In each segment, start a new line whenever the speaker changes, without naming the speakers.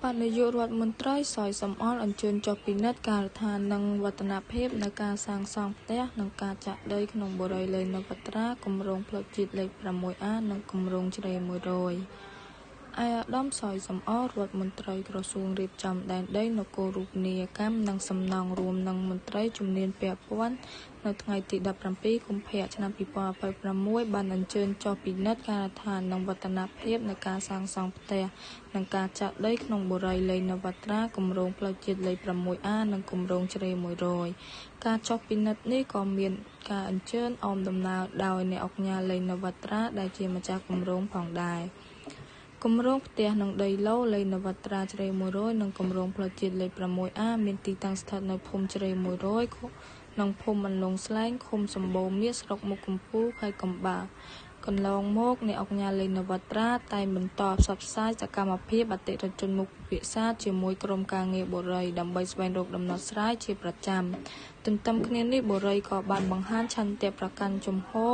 Bạnนายกរដ្ឋមន្ត្រីសយសំអល់អញ្ជើញចុះពិនិត្យការដ្ឋាននិងវឌ្ឍនភាពនៃការសាងសង់ផ្ទះនិងការចាក់ដីក្នុងបុរីលេខនវត្រាគម្រោងផ្លូវជាតិលេខ 6A និងគម្រោងជ្រេ100 ឯអាដាមសយសំអល់រដ្ឋមន្ត្រីក្រសួងរៀបចំដែនដីនគររូបនីយកម្មនិងសំណង់រួមនឹងមន្ត្រីជំនាញពាក់ព័ន្ធនៅថ្ងៃទី 17 កុម្ភៈ ឆ្នាំ 2026 បានអញ្ជើញចុះពិនិត្យការដ្ឋាននិងវឌ្ឍនភាពនៃការសាងសង់ផ្ទះនិងការចាក់ដីក្នុងបុរីលេខនវត្រាគម្រោងផ្លូវជាតិលេខ 6A និងគម្រោងជ្រេ100 ការចុះពិនិត្យនេះក៏មានការអញ្ជើញអមដំណើរដោយអ្នកអង្គការលេខនវត្រាដែលជាម្ចាស់គម្រោងផងដែរគម្រោងផ្ទះនិងដីឡូលេខនវត្រាជ្រេ100និងគម្រោងផ្លូវជាតិលេខ 6A មានទីតាំងស្ថិតនៅភូមិជ្រេ100និងភូមិអន្លង់ស្លែងឃុំសម្បូរមាសស្រុកមុខកំពូលខេត្តកំបាកន្លងមកអ្នកអង្គការលេខនវត្រាតែងបន្តផ្សព្វផ្សាយសកម្មភាពអតិថិជនមុខពិភាក្សាជាមួយក្រុមការងារបុរីដើម្បីស្វែងរកដំណោះស្រាយជាប្រចាំទន្ទឹមគ្នានេះបុរីក៏បានបង្ហាញឆន្ទៈប្រកាន់ជំហរ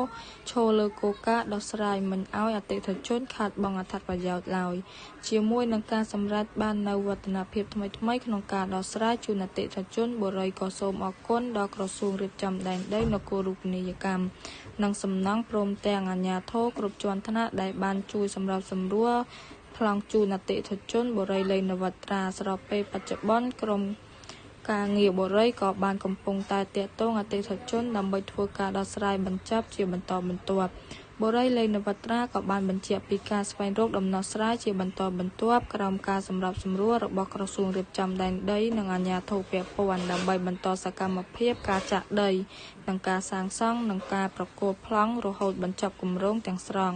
ឈលលើគោលការណ៍ដោះស្រាយមិនឲ្យអតិថិជនខាតបង់អត្ថប្រយោជន៍ឡើយជាមួយនឹងការសម្រេចបាននូវវឌ្ឍនភាពថ្មីៗក្នុងការដោះស្រាយជូនអតិថិជនបុរីក៏សូមអរគុណដល់ក្រសួងរៀបចំដែនដីនគររូបនីយកម្មនិងសំណង់ព្រមទាំងអាជ្ញាធរគ្រប់ជាន់ថ្នាក់ដែលបានជួយសម្របសម្រួលប្លង់ជូនអតិថិជនបុរីលេខនវត្រាស្របពេលបច្ចុប្បន្នក្រុមការងារបុរីក៏បានកំពុងតែទាក់ទងអតិថិជនដើម្បីធ្វើការដោះស្រាយបញ្ចប់ជាបន្តបន្ទាប់បុរីលេខនវត្រាក៏បានបញ្ជាក់ពីការស្វែងរកដំណោះស្រាយជាបន្តបន្ទាប់ក្រោមការសម្របសម្រួលរបស់ក្រសួងរៀបចំដែនដីនិងអាជ្ញាធរពាក់ព័ន្ធដើម្បីបន្តសកម្មភាពការចាក់ដីនិងការសាងសង់និងការប្រគល់ប្លង់រហូតបញ្ចប់គម្រោងទាំងស្រុង